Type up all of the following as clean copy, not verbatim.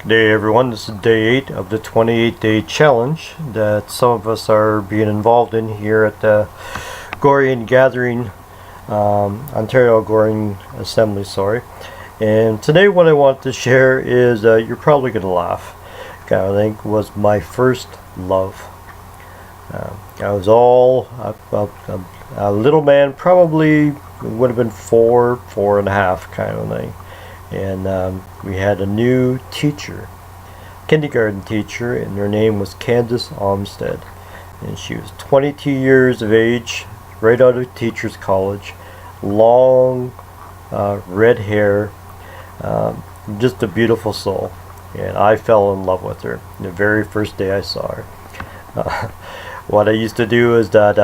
Good day everyone, this is day 8 of the 28-day challenge that some of us are being involved in here at the Gorian Gathering, Ontario Gorian Assembly, And today what I want to share is, you're probably going to laugh, kind of thing, was my first love. I was a little man, probably would have been four and a half kind of thing. And we had a new teacher, kindergarten teacher, and her name was Candace Olmsted. And she was 22 years of age, right out of teacher's college, long red hair, just a beautiful soul. And I fell in love with her the very first day I saw her. What I used to do is that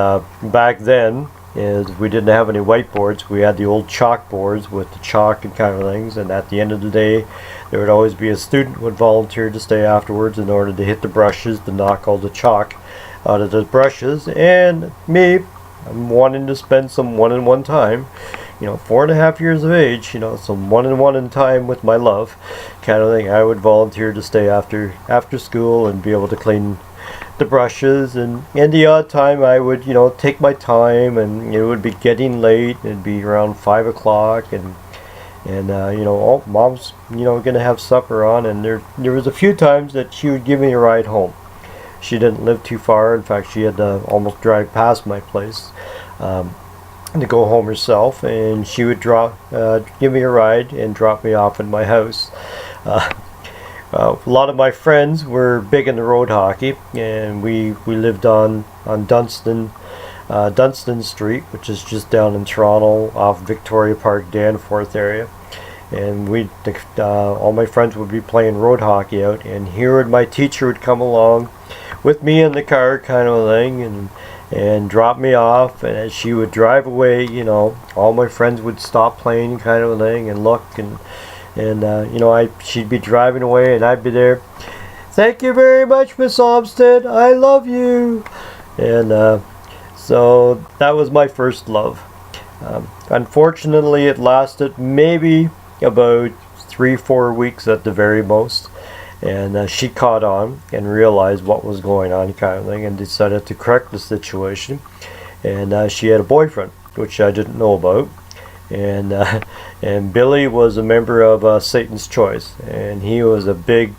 back then, is we didn't have any whiteboards. We had the old chalkboards with the chalk and kind of things, and at the end of the day there would always be a student who would volunteer to stay afterwards in order to hit the brushes, to knock all the chalk out of the brushes. And me, I'm wanting to spend some one-on-one time, 4.5 years of age, some one-on-one time with my love kind of thing. I would volunteer to stay after school and be able to clean the brushes, and the odd time I would take my time, and it would be getting late. It'd be around 5 o'clock, and oh, mom's gonna have supper on, and there was a few times that she would give me a ride home. She didn't live too far. In fact, she had to almost drive past my place to go home herself, and she would give me a ride and drop me off at my house. A lot of my friends were big into road hockey, and we lived on Dunstan Street, which is just down in Toronto, off Victoria Park, Danforth area. And all my friends would be playing road hockey out, and here my teacher would come along with me in the car kind of thing, and drop me off. And as she would drive away, all my friends would stop playing kind of thing and look, and she'd be driving away, and I'd be there. Thank you very much, Miss Olmsted. I love you. And so that was my first love. Unfortunately, it lasted maybe about 3-4 weeks at the very most. And she caught on and realized what was going on kind of thing, and decided to correct the situation. And she had a boyfriend, which I didn't know about. And Billy was a member of Satan's Choice, and he was a big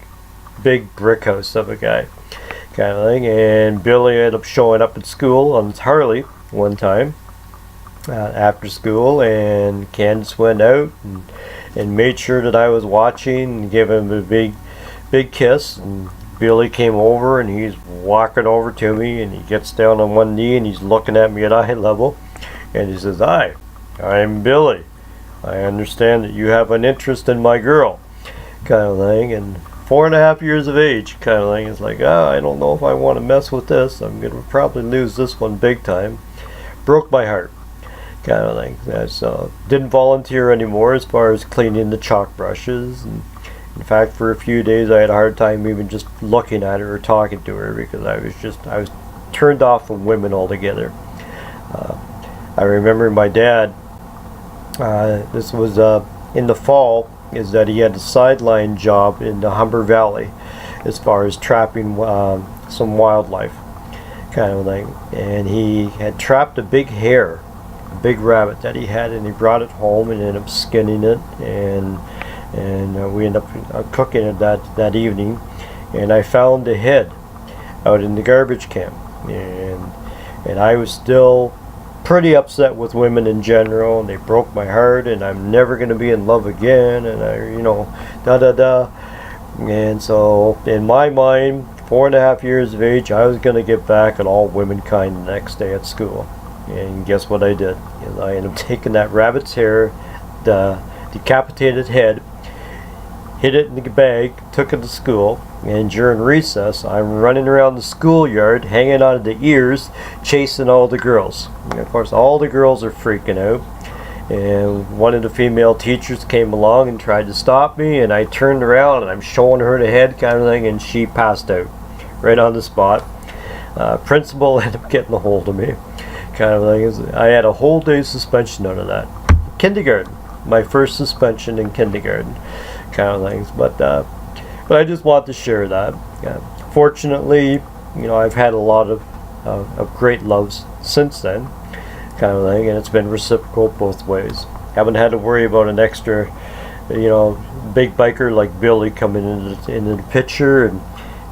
brick house of a guy kind of thing. And Billy ended up showing up at school on his Harley one time after school, and Candace went out and made sure that I was watching and gave him a big kiss. And Billy came over, and he's walking over to me, and he gets down on one knee, and he's looking at me at eye level, and he says, I'm Billy. I understand that you have an interest in my girl, kind of thing. And 4.5 years of age, kind of thing. It's like, I don't know if I want to mess with this. I'm going to probably lose this one big time. Broke my heart, kind of thing. So didn't volunteer anymore as far as cleaning the chalk brushes. And in fact, for a few days I had a hard time even just looking at her or talking to her, because I was turned off from women altogether. I remember my dad, this was in the fall, is that he had a sideline job in the Humber Valley as far as trapping some wildlife kind of thing. And he had trapped a big rabbit that he had, and he brought it home and ended up skinning it, and we ended up cooking it that evening. And I found the head out in the garbage can, and I was still pretty upset with women in general, and they broke my heart, and I'm never going to be in love again, and and so in my mind, 4.5 years of age, I was going to get back at all womankind the next day at school. And guess what I did? I ended up taking that rabbit's hair, the decapitated head, hid it in the bag, took it to school, and during recess I'm running around the schoolyard hanging on to the ears, chasing all the girls. And of course all the girls are freaking out, and one of the female teachers came along and tried to stop me, and I turned around and I'm showing her the head kind of thing, and she passed out right on the spot. Principal ended up getting a hold of me kind of thing. I had a whole day suspension out of that. Kindergarten, my first suspension in kindergarten kind of things. But But I just want to share that. Fortunately, I've had a lot of great loves since then, kind of thing, and it's been reciprocal both ways. Haven't had to worry about an extra, big biker like Billy coming into the picture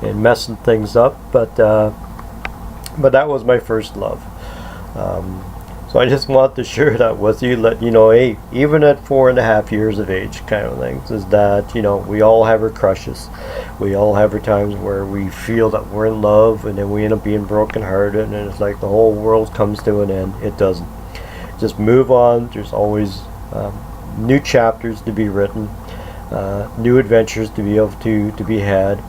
and messing things up. But that was my first love. So I just want to share that with you, let you know, hey, even at 4.5 years of age, kind of things, is that, we all have our crushes. We all have our times where we feel that we're in love, and then we end up being brokenhearted, and it's like the whole world comes to an end. It doesn't. Just move on. There's always new chapters to be written, new adventures to be able to be had,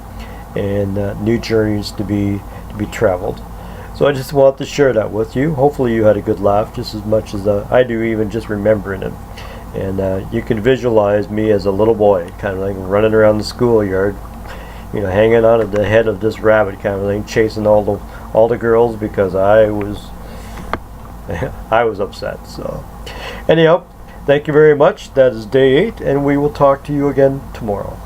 and new journeys to be traveled. So I just want to share that with you. Hopefully you had a good laugh just as much as I do, even just remembering it. And you can visualize me as a little boy, kind of like running around the schoolyard, hanging on at the head of this rabbit, kind of thing, chasing all the girls because I was I was upset. So anyhow, thank you very much. That is day 8, and we will talk to you again tomorrow.